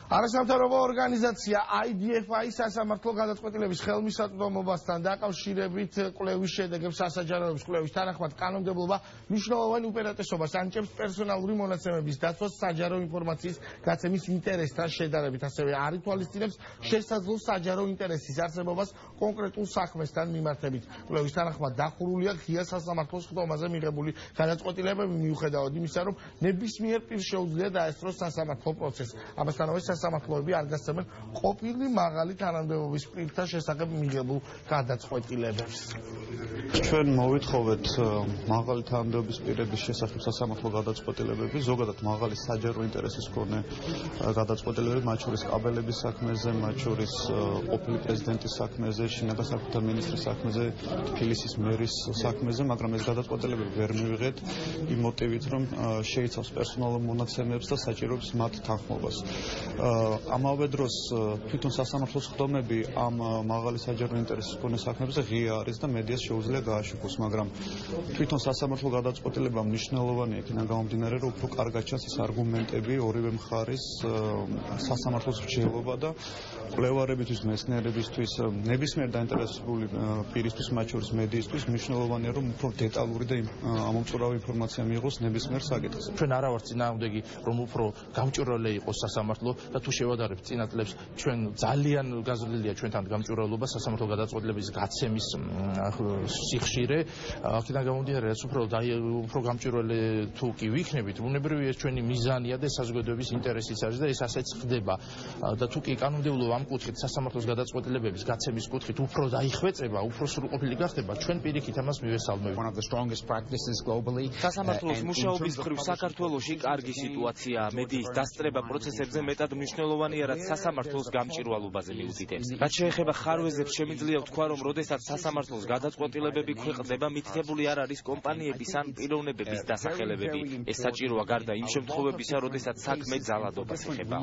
არასამთავრობო ორგანიზაცია IDFI სასამართლო გადაწყვეტილების ხელმისაწვდომობასთან დაკავშირებით კვლევის შედეგებს სასაჯაროების კვლევის თანახმად კანონმდებლობა მნიშვნელოვან უპირატესობას ანიჭებს პერსონალური მონაცემების დაცვას საჯარო ინფორმაციის გაცემის ინტერესთან შედარებით, ასევე არ ითვალისწინებს შესაძლო საჯარო ინტერესის არსებობას კონკრეტულ საქმესთან მიმართებით. კვლევის თანახმად დახურულია ღია სასამართლოს ხდომაზე მიღებული გადაწყვეტილებები მიუხედავად იმისა, რომ ნებისმიერ პირს შეუძლია დაესწროს სასამართლო პროცესს. ამასთანავე სასამართლოები არ გასცემენ ყოფილი მაღალი თანამდებობის პირთა შესახებ მიღებულ გადაწყვეტილებებს. ჩვენ მოვითხოვეთ მაღალი თანამდებობის პირების შესახებ სასამართლო გადაწყვეტილებები, ზოგადად მაღალი საჯარო ინტერესის მქონე გადაწყვეტილებები, მათ შორის კაბელების საქმეზე, მათ შორის ყოფილი პრეზიდენტის საქმეზე, შინაგან საქმეთა მინისტრის საქმეზე, თბილისის მერის საქმეზე, მაგრამ ეს გადაწყვეტილებები ვერ მივიღეთ იმ მოტივით, რომ შეიცავს პერსონალურ მონაცემებს და საჭიროებს მათ თანხმობას. ამავე დროს თვითონ სასამართლოს ხდომები ამ მაღალი საჯარო ინტერესის მქონე საქმეებზე ღია არის და მედიას შეუძლია გააშუქოს, მაგრამ თვითონ სასამართლო გადაწყვეტილება მნიშვნელოვანია იქიდან გამომდინარე, რომ უფრო კარგად ჩანს ის არგუმენტები ორივე მხარის სასამართლოს რჩევობა და კვლევარებისთვის, მეცნიერებისთვის, ნებისმიერ დაინტერესებული პირისთვის, მათ შორის მედიისთვის მნიშვნელოვანია, რომ უფრო დეტალური და ამომწურავი ინფორმაცია მიიღოს ნებისმიერ საკითხზე. ჩვენ არა ვართ წინააღმდეგი, რომ უფრო გამჭვირვალე იყოს სასამართლო და თუ შევადარებთ წინა წლებს, ჩვენ ძალიან გაზრდილია ჩვენთან გამჭვირვალობა სასამართლო გადაწყვეტილების გაცემის სიხშირე. აქედან გამომდინარე, რაც უფრო გამჭვირვალე თუ კი ვიქნებით, ბუნებრივია ეს ჩვენი მიზანია და საზოგადოების ინტერესიც არის და ეს ასეც ხდება. და თუ კი კანონმდებლობა ამ კუთხით სასამართლოს გადაწყვეტილებების გაცემის კუთხით უფრო დაიხვეწება, უფრო სრულყოფილი გახდება, ჩვენ პირიქით ამას მივესალმებით. სასამართლოს მუშაობის მხრივ საქართველოში კარგი სიტუაციაა. მედიის დასწრება პროცესებზე მეტად მნიშვნელოვანია, რაც სასამართლოს გამჭვირვალობაზე მიუთითებს. რაც შეეხება ხარვეზებს, შემიძლია ვთქვა, რომ როდესაც სასამართლოს გადაწყვეტილებები ქვეყნდება, მითითებული არ არის კომპანიების ან პიროვნებების დასახელებები. ეს საჭიროა გარდა იმ შემთხვევებისა, როდესაც საქმე ძალადობას ეხება.